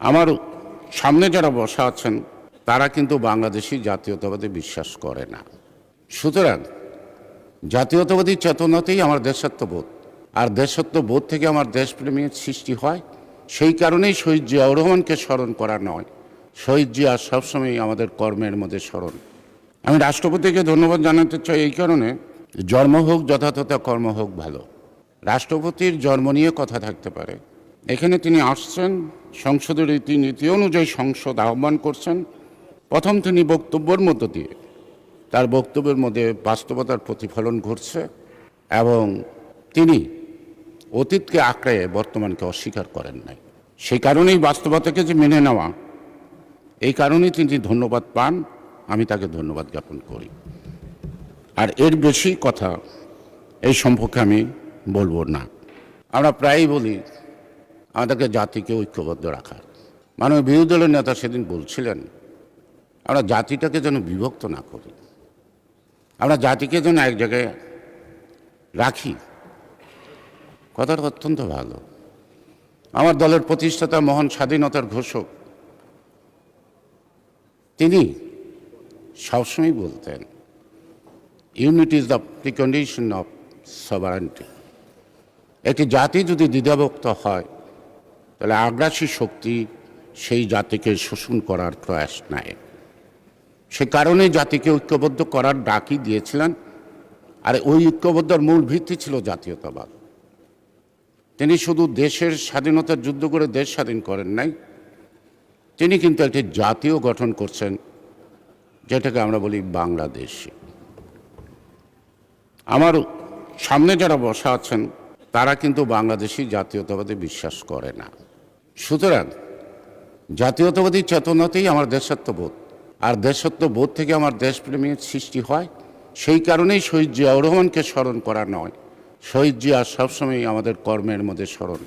আমার সামনে যারা বসা আছেন তারা কিন্তু বাংলাদেশি জাতীয়তাবাদে বিশ্বাস করে না। সুতরাং জাতীয়তাবাদী চেতনাতেই আমার দেশাত্মবোধ, আর দেশাত্মবোধ থেকে আমার দেশপ্রেমের সৃষ্টি হয়। সেই কারণেই শহীদ জিয়াউর রহমানকে স্মরণ করা নয়, শহীদ জিয়া সবসময় আমাদের কর্মের মধ্যে স্মরণ। আমি রাষ্ট্রপতিকে ধন্যবাদ জানাতে চাই এই কারণে, জন্ম হোক যথাযথ, কর্ম হোক ভালো। রাষ্ট্রপতির জন্ম নিয়ে কথা থাকতে পারে, এখানে তিনি আসছেন সংসদের রীতিনীতি অনুযায়ী সংসদ আহ্বান করছেন। প্রথম তিনি বক্তব্যের মধ্য দিয়ে তার বক্তব্যের মধ্যে বাস্তবতার প্রতিফলন ঘটছে এবং তিনি অতীতকে আঁকড়ে বর্তমানকে অস্বীকার করেন নাই। সেই কারণেই বাস্তবতাকে যে মেনে নেওয়া, এই কারণেই তিনি ধন্যবাদ পান। আমি তাকে ধন্যবাদ জ্ঞাপন করি। আর এর বেশি কথা এই সম্পর্কে আমি বলবো না। আমরা প্রায়ই বলি আমাদেরকে জাতিকে ঐক্যবদ্ধ রাখার। মাননীয় বিরোধী দলের নেতা সেদিন বলছিলেন আমরা জাতিটাকে যেন বিভক্ত না করি, আমরা জাতিকে যেন এক জায়গায় রাখি। কথাটা অত্যন্ত ভালো। আমার দলের প্রতিষ্ঠাতা, মহান স্বাধীনতার ঘোষক, তিনি সবসময় বলতেন unity is the precondition of sovereignty. একটি জাতি যদি দ্বিধাভক্ত হয় তাহলে আগ্রাসী শক্তি সেই জাতিকে শোষণ করার প্রয়াস নেয়। সে কারণে জাতিকে ঐক্যবদ্ধ করার ডাকই দিয়েছিলেন। আর ওই ঐক্যবদ্ধর মূল ভিত্তি ছিল জাতীয়তাবাদ। তিনি শুধু দেশের স্বাধীনতার যুদ্ধ করে দেশ স্বাধীন করেন নাই, তিনি কিন্তু একটি জাতীয় গঠন করছেন, যেটাকে আমরা বলি বাংলাদেশ। আমার সামনে যারা বসা আছেন তারা কিন্তু বাংলাদেশি জাতীয়তাবাদে বিশ্বাস করে না। সুতরাং জাতীয়তাবাদী চেতনাতেই আমার দেশাত্মবোধ, আর দেশাত্মবোধ থেকে আমার দেশপ্রেমের সৃষ্টি হয়। সেই কারণেই শহীদ জিয়াউর রহমানকে স্মরণ করা নয়, শহীদ জিয়া সবসময় আমাদের কর্মের মধ্যে স্মরণ।